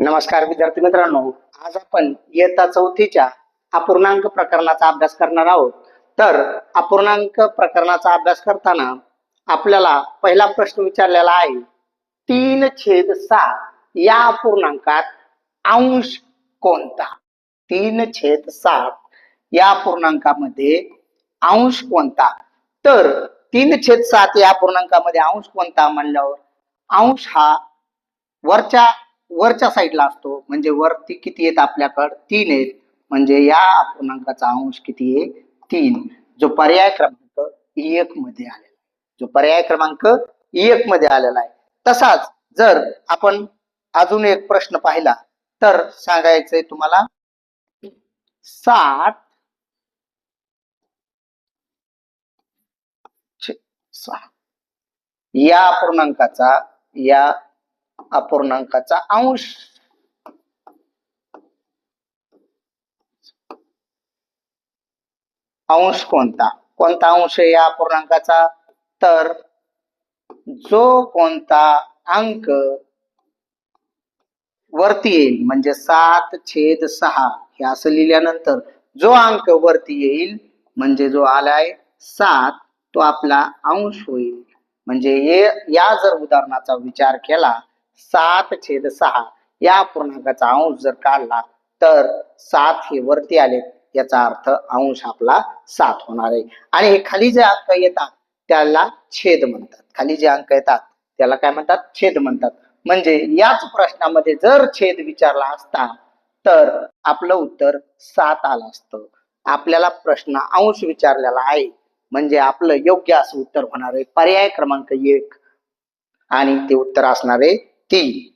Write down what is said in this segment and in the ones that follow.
नमस्कार विद्यार्थी मित्रांनो, आज आपण इयत्ता चौथीच्या अपूर्णांक प्रकरणाचा अभ्यास करणार आहोत. तर अपूर्णांक प्रकरणाचा अभ्यास करताना आपल्याला पहिला प्रश्न विचारलेला आहे, 3/6 या अपूर्णांकात अंश कोणता? 3/7 या अपूर्णांकामध्ये अंश कोणता? तर 3/7 या अपूर्णांकामध्ये अंश कोणता म्हणल्यावर अंश हा वरच्या साईडला असतो. म्हणजे वरती किती आहेत आपल्याकडे? 3 आहेत. म्हणजे या अपूर्णांकाचा अंश किती आहे? 3. जो पर्याय क्रमांक 1 मध्ये आलेला आहे. तसाच जर आपण अजून एक प्रश्न पाहिला तर सांगायचंय तुम्हाला, 7/6 या अपूर्णांकाचा अंश कोणता अंश आहे या अपूर्णांकाचा? तर जो कोणता अंक वरती येईल, म्हणजे 7/6 हे असं लिहिल्यानंतर जो अंक वरती येईल म्हणजे जो आलाय 7, तो आपला अंश होईल. म्हणजे या जर उदाहरणाचा विचार केला, 7/6 या अपूर्णांकाचा अंश जर काढला तर 7 हे वरती आले, याचा अर्थ अंश आपला 7 होणार आहे. आणि हे खाली जे अंक येतात त्याला छेद म्हणतात. खाली जे अंक येतात त्याला काय म्हणतात? छेद म्हणतात. म्हणजे याच प्रश्नामध्ये जर छेद विचारला असता तर आपलं उत्तर 7 आलं असतं. आपल्याला प्रश्न अंश विचारलेला आहे म्हणजे आपलं योग्य असं उत्तर होणार आहे पर्याय क्रमांक 1 आणि ते उत्तर असणार आहे 3.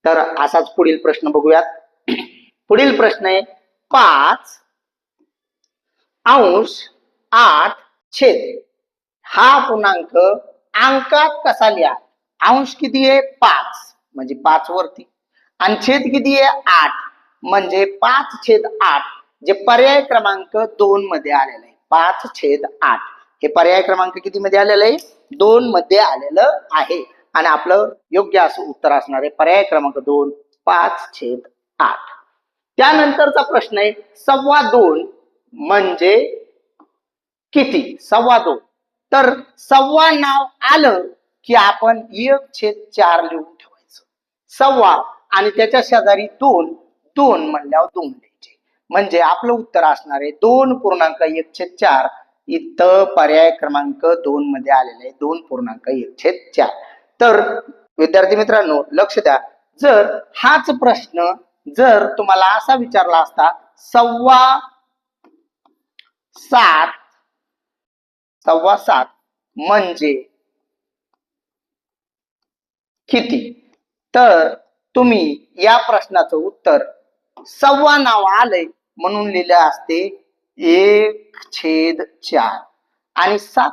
तर असाच पुढील प्रश्न बघूयात. पुढील प्रश्न आहे, 5/8 हा पूर्णांक अंकात कसा लिहा? अंश किती आहे? 5 म्हणजे 5 वरती, आणि छेद किती आहे? 8 म्हणजे 5/8 जे पर्याय क्रमांक 2 मध्ये आलेलं आहे. 5/8 हे पर्याय क्रमांक किती मध्ये आलेलं आहे? 2 मध्ये आलेलं आहे. आणि आपलं योग्य असं उत्तर असणार आहे पर्याय क्रमांक 2, 5/8. त्यानंतरचा प्रश्न आहे, 2.25 म्हणजे किती? 2.25. तर 2.25 नाव आलं की आपण 1/4 लिहून ठेवायचं. 2.25 आणि त्याच्या शेजारी 2 म्हणल्यावर 2 लिहायचे. म्हणजे आपलं उत्तर असणार आहे 2.1/4. इथं पर्याय क्रमांक 2 मध्ये आलेले आहे 2.1/4. तर विद्यार्थी मित्रांनो लक्ष द्या, जर हाच प्रश्न जर तुम्हाला असा विचारला असता, 7.25 म्हणजे किती? तर तुम्ही या प्रश्नाचं उत्तर 2.25 नाव आलंय म्हणून लिहिले असते 1/4 आणि 7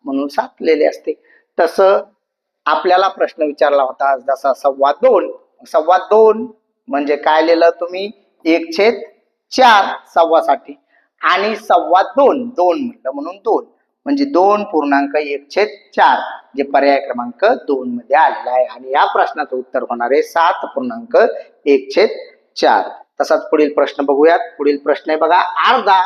म्हणून 7 लिहिले असते. तसं आपल्याला प्रश्न विचारला होता जसा 2.25 म्हणजे काय लिहिलं तुम्ही? 1/4 2.25 आणि 2.25 म्हटलं म्हणून 2 म्हणजे 2.1/4 जे पर्याय क्रमांक 2 मध्ये आलेला आहे. आणि या प्रश्नाचं उत्तर होणार आहे 7.1/4. तसाच पुढील प्रश्न बघूयात. पुढील प्रश्न आहे बघा, अर्धा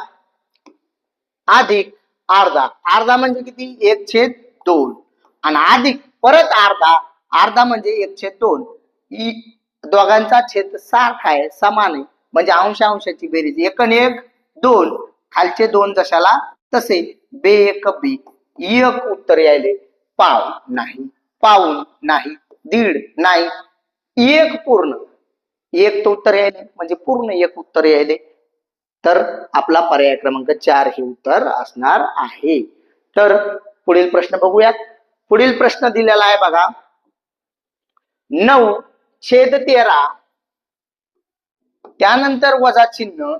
अधिक अर्धा म्हणजे किती? 1/2 आणि अधिक परत अर्धा म्हणजे 1/2. दोघांचा छेद सारखा आहे, समान आहे, म्हणजे अंशाची बेरीज 1 आणि 1 2. खालचे 2 जशाला तसे. बे 1 बे. एक उत्तर यायले. पाव नाही, पाऊन नाही, दीड नाही, एक पूर्ण. एक तो उत्तर यायले म्हणजे पूर्ण एक उत्तर यायले. तर आपला पर्याय क्रमांक 4 हे उत्तर असणार आहे. तर पुढील प्रश्न बघूयात. पुढील प्रश्न दिलेला आहे बघा, 9/13 त्यानंतर वजा चिन्ह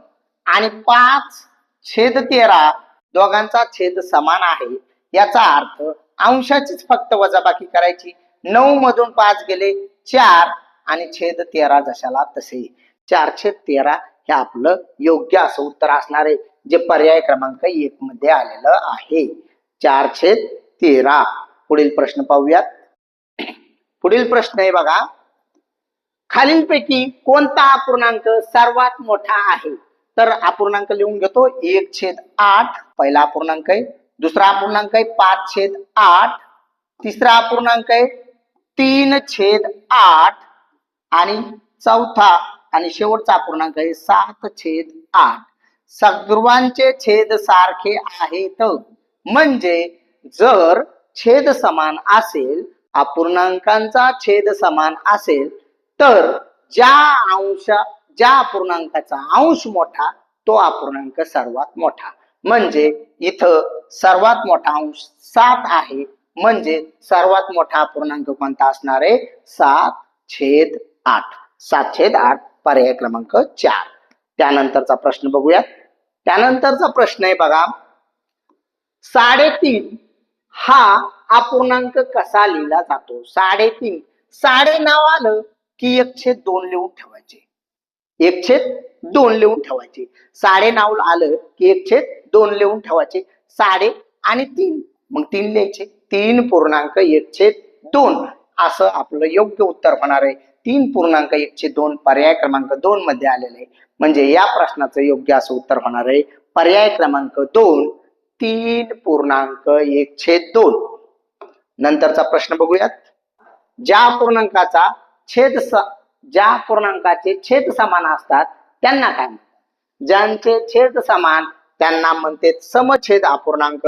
आणि 5/13 दोघांचा छेद समान आहे. याचा अर्थ अंशाचीच फक्त वजाबाकी करायची. 9 मधून 5 गेले 4 आणि छेद 13 जशाला तसे. 4/13 हे आपलं योग्य असं उत्तर असणार आहे जे पर्याय क्रमांक 1 मध्ये आलेलं आहे. 4/13. पुढील प्रश्न पाहूयात. पुढील प्रश्न आहे बघा, खालीलपैकी कोणता अपूर्णांक सर्वात मोठा आहे? तर अपूर्णांक लिहून घेतो. 1/8 पहिला अपूर्णांक आहे, दुसरा अपूर्णांक आहे 5/8, तिसरा अपूर्णांक आहे 3/8 आणि चौथा आणि शेवटचा अपूर्णांक आहे 7/8. सर्वांचे छेद सारखे आहेत. म्हणजे जर छेद समान असेल, अपूर्णांकांचा छेद समान असेल, तर ज्या अपूर्णांकाचा अंश मोठा तो अपूर्णांक सर्वात मोठा. म्हणजे इथं सर्वात मोठा अंश 7 आहे, म्हणजे सर्वात मोठा अपूर्णांक कोणता असणार आहे? 7/8. 7/8 पर्याय क्रमांक 4. त्यानंतरचा प्रश्न बघूया. त्यानंतरचा प्रश्न आहे बघा, 3.5 हा अपूर्णांक कसा लिहिला जातो? 3.5 साडे नाव आलं की 1/2 लिहून ठेवायचे. 1/2 लिहून ठेवायचे. साडे नाव आलं की 1/2 लिहून ठेवायचे. साडे आणि 3 मग 3 लिहायचे. 3.1/2 असं आपलं योग्य उत्तर होणार आहे. 3.1/2 पर्याय क्रमांक 2 मध्ये आलेलं आहे. म्हणजे या प्रश्नाचं योग्य असं उत्तर होणार आहे पर्याय क्रमांक 2, 3.1/2. नंतरचा प्रश्न बघूयात. ज्या अपूर्णांकाचे छेद समान असतात त्यांना काय म्हणतात? ज्यांचे छेद समान त्यांना म्हणते समछेद अपूर्णांक.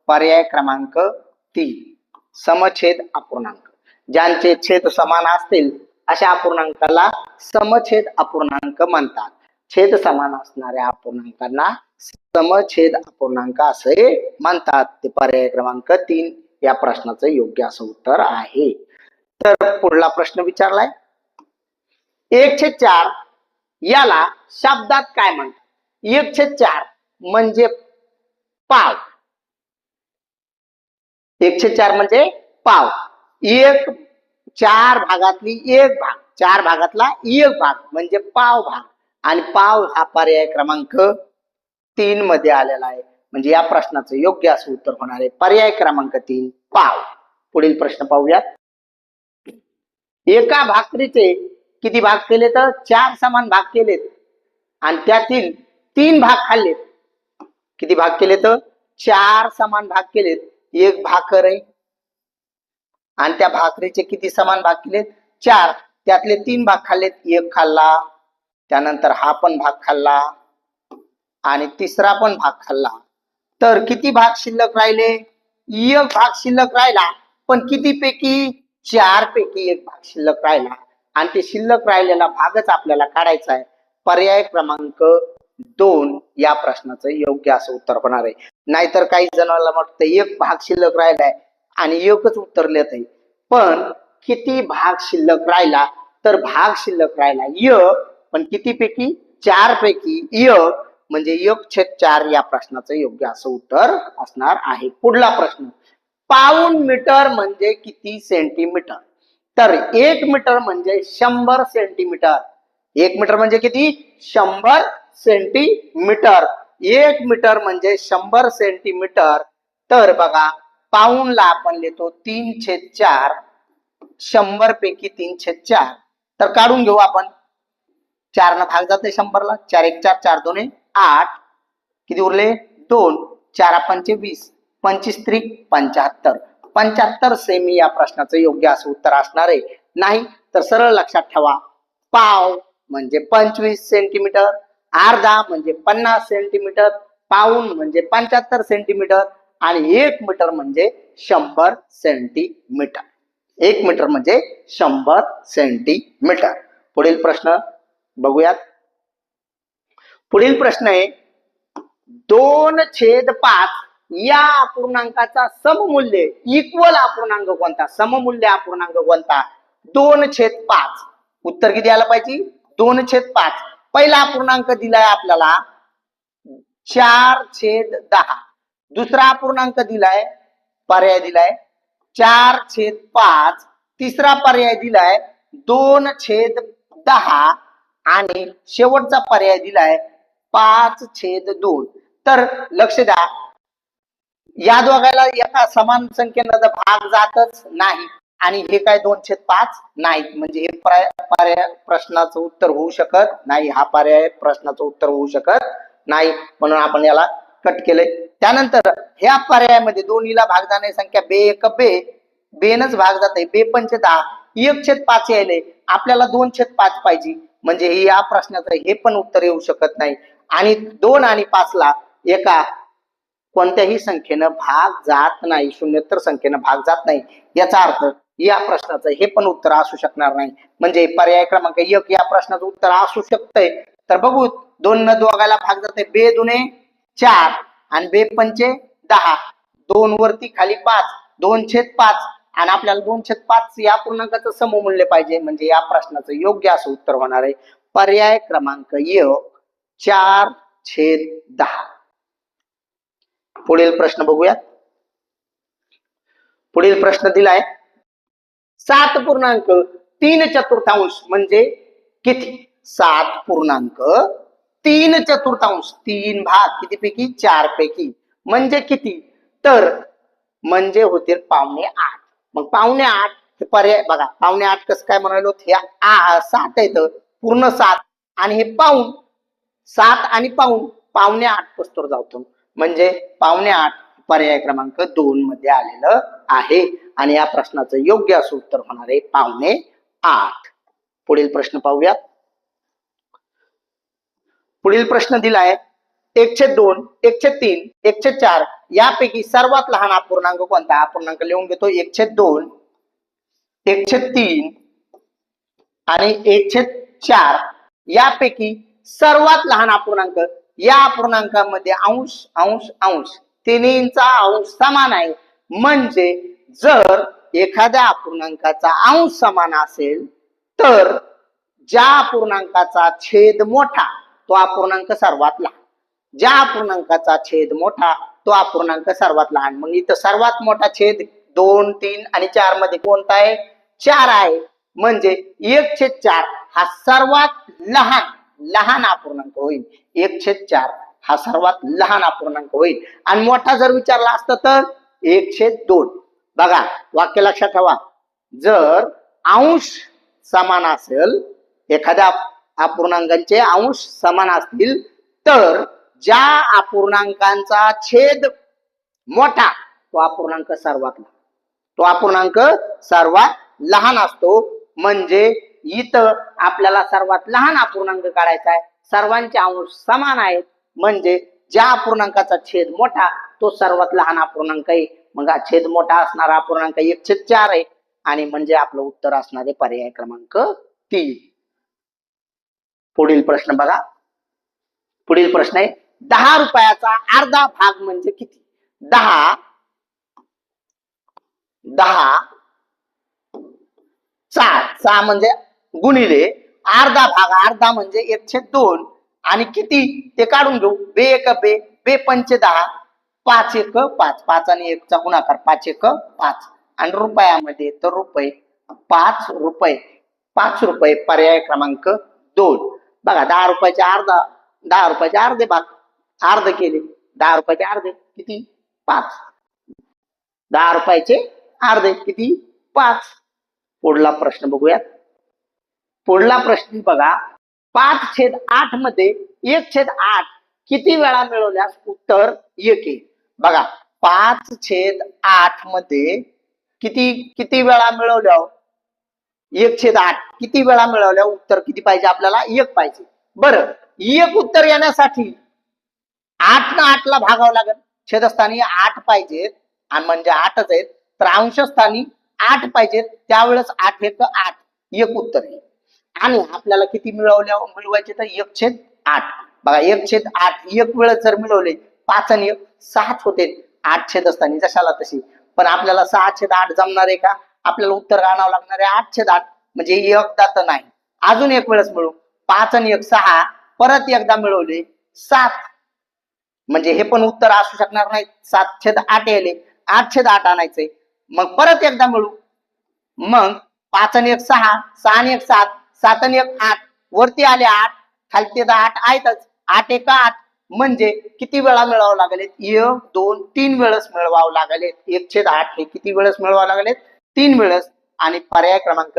पर्याय क्रमांक 3 समछेद अपूर्णांक. ज्यांचे छेद समान असतील अशा अपूर्णांकाला समछेद अपूर्णांक म्हणतात. छेद समान असणाऱ्या अपूर्णांकांना समछेद अपूर्णांक असे म्हणतात. ते पर्याय क्रमांक 3 या प्रश्नाचं योग्य असं उत्तर आहे. तर पुढला प्रश्न विचारलाय, 1/4 याला शब्दात काय म्हणतात? 1/4 म्हणजे पाव. 1/4 म्हणजे पाव. 4 भागातली 1 भाग, 4 भागातला 1 भाग म्हणजे पाव भाग. आणि पाव हा पर्याय क्रमांक 3 मध्ये आलेला आहे. म्हणजे या प्रश्नाचं योग्य असं उत्तर होणार आहे पर्याय क्रमांक 3 पाव. पुढील प्रश्न पाहूयात. एका भाकरीचे किती भाग केले? तर 4 समान भाग केलेत आणि त्यातील 3 भाग खाल्लेत. किती भाग केले? तर 4 समान भाग केलेत. 1 भाकर आहे आणि त्या भाकरीचे किती समान भाग केलेत? 4. त्यातले 3 भाग खाल्लेत, 1 खाल्ला, त्यानंतर हा पण भाग खाल्ला आणि तिसरा पण भाग खाल्ला. तर किती भाग शिल्लक राहिले? 1 भाग शिल्लक राहिला. पण किती पैकी? 4 पैकी 1 भाग शिल्लक राहिला आणि ते शिल्लक राहिलेला भागच आपल्याला काढायचा आहे. पर्याय क्रमांक 2 या प्रश्नाचं योग्य असं उत्तर होणार आहे. नाहीतर काही जणांना वाटतं 1 भाग शिल्लक राहिलाय आणि 1च उत्तर लिहित आहे. पण किती भाग शिल्लक राहिला? तर भाग शिल्लक राहिला 1, पण किती पैकी? 4 पैकी 1 म्हणजे 1/4 या प्रश्नाचं योग्य असं उत्तर असणार आहे. पुढला प्रश्न, पाऊण मीटर म्हणजे किती सेंटीमीटर? तर 1 मीटर म्हणजे 100 सेंटीमीटर. 1 मीटर म्हणजे किती? 100 सेंटीमीटर. 1 मीटर म्हणजे 100 सेंटीमीटर. तर बघा, पाऊणला आपण लिहितो 3/4. 100 पैकी 3/4 तर काढून घेऊ आपण. 4 भाग जाते 100ला. 4 1 4 4 2 8. किती उरले? 2. 4 5 20. 25 त्रिक 75. 75 सेमी या प्रश्नाचं योग्य असं उत्तर असणार आहे. नाही तर सरळ लक्षात ठेवा, पाव म्हणजे 25 सेंटीमीटर, अर्धा म्हणजे 50 सेंटीमीटर, पाऊण म्हणजे 75 सेंटीमीटर आणि 1 मीटर म्हणजे 100 सेंटीमीटर. 1 मीटर म्हणजे 100 सेंटीमीटर. पुढील प्रश्न बघूयात. पुढील प्रश्न आहे, 2/5 या अपूर्णांकाचा सममूल्य इक्वल अपूर्णांक कोणता? सममूल्य अपूर्णांक कोणता? 2/5. उत्तर किती आलं पाहिजे? 2/5. पहिला अपूर्णांक दिलाय आपल्याला 4/10. दुसरा अपूर्णांक दिलाय, पर्याय दिलाय 4/5. तिसरा पर्याय दिलाय 2/10 आणि शेवटचा पर्याय दिलाय 5/2. तर लक्ष द्या, या दोघाला एका समान संख्येनं भाग जातच नाही. आणि हे काय 2/5 नाही, म्हणजे हे पर्याय प्रश्नाचं उत्तर होऊ शकत नाही, हा पर्याय प्रश्नाचं उत्तर होऊ शकत नाही, म्हणून आपण याला कट केलंय. त्यानंतर ह्या पर्यायामध्ये दोन्हीला भाग जाणारी संख्या बे एक बेनच भाग जाते, बे पंचे 10, 1/5 यायले, आपल्याला 2/5 पाहिजे, म्हणजे या प्रश्नाचं हे पण उत्तर येऊ शकत नाही. आणि 2 आणि 5 ला एका कोणत्याही संख्येनं भाग जात नाही, शून्योत्तर संख्येनं भाग जात नाही, याचा अर्थ या प्रश्नाचं हे पण उत्तर असू शकणार नाही. म्हणजे पर्याय क्रमांक 1 या प्रश्नाचं उत्तर असू शकतंय. तर बघू, 2 न दोघाला भाग जाते, बे दुने 4 आणि बे पंचे 10, 2 वरती खाली 5, 2/5 आणि आपल्याला 2/5 या पूर्णांकाचं सममूल्य पाहिजे, म्हणजे या प्रश्नाचं योग्य असं उत्तर होणार आहे पर्याय क्रमांक 1 4/10. पुढील प्रश्न बघूयात. पुढील प्रश्न दिलाय 7.3 म्हणजे किती? 7.3, 3 भाग कितीपैकी? 4 पैकी, म्हणजे किती? तर म्हणजे होतील 7.25. मग 7.25 हे पर्याय बघा, 7.25 कसं काय म्हणालो? हे 7 येत पूर्ण 7 आणि हे पाऊण 7 आणि पाऊण 7.25 पस्तोर जातो, म्हणजे 7.25 पर्याय क्रमांक 2 मध्ये आलेलं आहे आणि या प्रश्नाचं योग्य असं उत्तर होणार आहे 7.25. पुढील प्रश्न पाहूयात. पुढील प्रश्न दिलाय 1/2, 1/3, 1/4 यापैकी सर्वात लहान अपूर्णांक कोणता? अपूर्णांक लिहून घेतो, 1/2, 1/3 आणि 1/4 यापैकी सर्वात लहान अपूर्णांक. या अपूर्णांकामध्ये अंश अंश अंश तिन्हींचा अंश समान आहे, म्हणजे जर एखाद्या अपूर्णांकाचा अंश समान असेल तर ज्या अपूर्णांकाचा छेद मोठा तो अपूर्णांक सर्वात लहान, ज्या अपूर्णांकाचा छेद मोठा तो अपूर्णांक सर्वात लहान. मग इथं सर्वात मोठा छेद 2, 3 आणि 4 मध्ये कोणता आहे? 4 आहे, म्हणजे 1/4 हा सर्वात लहान अपूर्णांक होईल. 1/4 हा सर्वात लहान अपूर्णांक होईल. आणि मोठा जर विचारला असता तर 1/2. बघा, वाक्य लक्षात ठेवा, जर अंश समान असेल, एखाद्या अपूर्णांकांचे अंश समान असतील तर ज्या अपूर्णांकांचा छेद मोठा तो अपूर्णांक सर्वात लहान असतो. म्हणजे इथं आपल्याला सर्वात लहान अपूर्णांक काढायचा आहे, सर्वांचे अंश समान आहेत, म्हणजे ज्या अपूर्णांकाचा छेद मोठा तो सर्वात लहान अपूर्णांक आहे. मग हा छेद मोठा असणारा अपूर्णांक 1/4 आहे आणि म्हणजे आपलं उत्तर असणार आहे पर्याय क्रमांक 3. पुढील प्रश्न बघा. पुढील प्रश्न आहे 10 रुपयाचा अर्धा भाग म्हणजे किती? 10 6 म्हणजे गुणिले अर्धा भाग, अर्धा म्हणजे 1/2 आणि किती ते काढून घेऊ. बे एक बे पंचे 10, 5 एक 5, 5 आणि 1 चा गुणाकार 5 एक 5 आणि रुपयामध्ये तर रुपये, 5 रुपये पर्याय क्रमांक 2. बघा, 10 रुपयाचे अर्धे भाग अर्ध केले, 10 रुपयाचे अर्धे किती? 5. 10 रुपयाचे अर्धे किती? 5. पुढला प्रश्न बघूयात. पुढला प्रश्न बघा, 5/8 मध्ये 1/8 किती वेळा मिळवल्यास उत्तर 1 येईल? बघा, 5/8 मध्ये किती वेळा मिळवल्या? 1/8 किती वेळा मिळवल्या उत्तर किती पाहिजे आपल्याला? 1 पाहिजे. बरं, 1 उत्तर येण्यासाठी 8 न 8 ला भागावं लागेल. छेदस्थानी 8 पाहिजेत आणि म्हणजे 8च आहेत, तर अंशस्थानी 8 पाहिजेत, त्यावेळेस 8 एक 8 1 उत्तर येईल. आणि आपल्याला किती मिळवायचे तर 1/8. बघा, 1/8 एक वेळेस जर मिळवले 5 आणि 1 7 होते 8 छेदस्थानी जशाला तशी. पण आपल्याला 6/8 जमणार आहे का? आपल्याला उत्तर आणावं लागणार आहे 8/8, म्हणजे एकदा तर नाही, अजून एक वेळेस मिळू. 5 आणि 1 6, परत एकदा मिळवले 7, म्हणजे हे पण उत्तर असू शकणार नाही. 7/8 येले, 8/8 आणायचंय, मग परत एकदा मिळू. मग 5 आणि 1 6, 6 आणि 1 7, 7 आणि 1 8, वरती आले 8, खालती 8 आहेतच, 8 एक 8, म्हणजे किती वेळा मिळवावं लागेल? 1 2 3 वेळेस मिळवावं लागेल. 1/8 हे किती वेळेस मिळवावं लागेल? 3 वेळेस. आणि पर्याय क्रमांक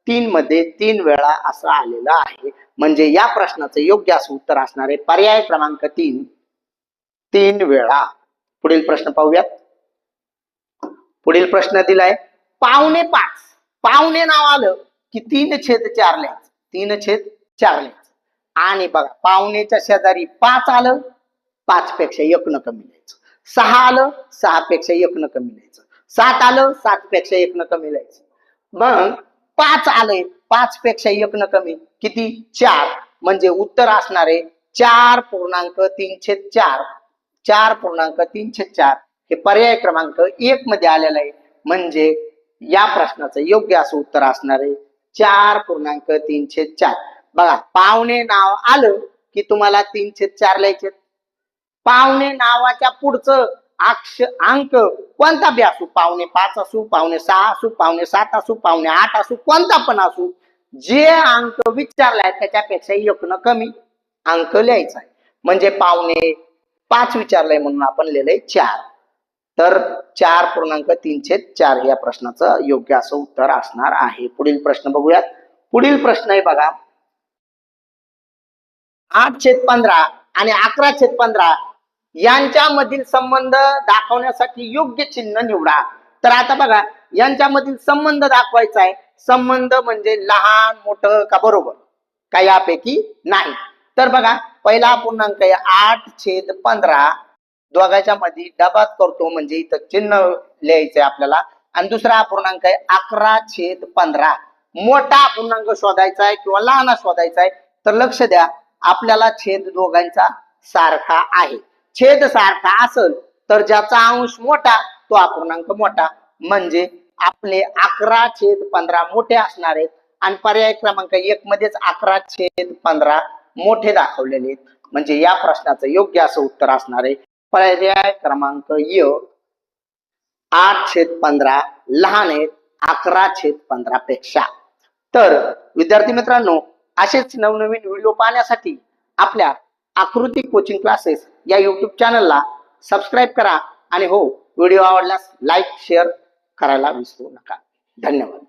3 मध्ये 3 वेळा असं आलेलं आहे. म्हणजे या प्रश्नाचं योग्य असं उत्तर असणार आहे पर्याय क्रमांक 3 3 वेळा. पुढील प्रश्न पाहूयात. पुढील प्रश्न दिलाय 5.5. पावणे नाव आलं की 3/4 लिहायचं. 3/4 लिहायचं. आणि बघा पावणेच्या शेजारी 5 आलं, 5 पेक्षा 1 न कमी लिहायचं. 6 आलं, 6 पेक्षा 1 न कमी लिहायचं. 7 आलं, 7 पेक्षा 1 न कमी लिहायचं. मग 5 आलंय, 5 पेक्षा 1 न कमी किती? 4. म्हणजे उत्तर असणार आहे 4.3/4. 4.3/4 हे पर्याय क्रमांक 1 मध्ये आलेलं आहे. म्हणजे या प्रश्नाचं योग्य असं उत्तर असणार आहे 4.3/4. बघा पावणे नाव आलं की तुम्हाला 3/4 लिहायचे. पावणे नावाच्या पुढचं अंक कोणता बी असू, 5.5 असू, 5.6 असू, 5.7 असू, 5.8 असू, कोणता पण असू, जे अंक विचारलाय त्याच्यापेक्षा 1 न कमी अंक लिहायचा आहे. म्हणजे 5.5 विचारलंय म्हणून आपण लिहिलंय 4. तर 4.3/4 या प्रश्नाचं योग्य असं उत्तर असणार आहे. पुढील प्रश्न बघूयात. पुढील प्रश्न आहे बघा 8/15 आणि 11/15 यांच्यामधील संबंध दाखवण्यासाठी योग्य चिन्ह निवडा. तर आता बघा यांच्यामधील संबंध दाखवायचा आहे. संबंध म्हणजे लहान मोठं का बरोबर, का यापैकी नाही. तर बघा पहिला अपूर्णांक आहे 8/15, दोघांच्या मध्ये डबात करतो म्हणजे इथं चिन्ह लिहायचंय आपल्याला. आणि दुसरा अपूर्णांक आहे 11/15. मोठा अपूर्णांक शोधायचा आहे किंवा लहान शोधायचा आहे. तर लक्ष द्या आपल्याला छेद दोघांचा सारखा आहे. छेद सारखा असेल तर ज्याचा अंश मोठा तो अपूर्णांक मोठा. म्हणजे आपले 11/15 मोठे असणार आहेत आणि पर्याय क्रमांक 1 मध्येच 11/15 मोठे दाखवलेले आहेत. म्हणजे या प्रश्नाचं योग्य असं उत्तर असणार आहे पर्याय क्रमांक 8/15 लहान आहेत 11/15 पेक्षा. तर विद्यार्थी मित्रांनो असेच नवनवीन व्हिडिओ पाहण्यासाठी आपल्या आकृती कोचिंग क्लासेस या युट्यूब चॅनलला सबस्क्राईब करा आणि हो व्हिडिओ आवडल्यास लाईक शेअर करायला विसरू नका. धन्यवाद.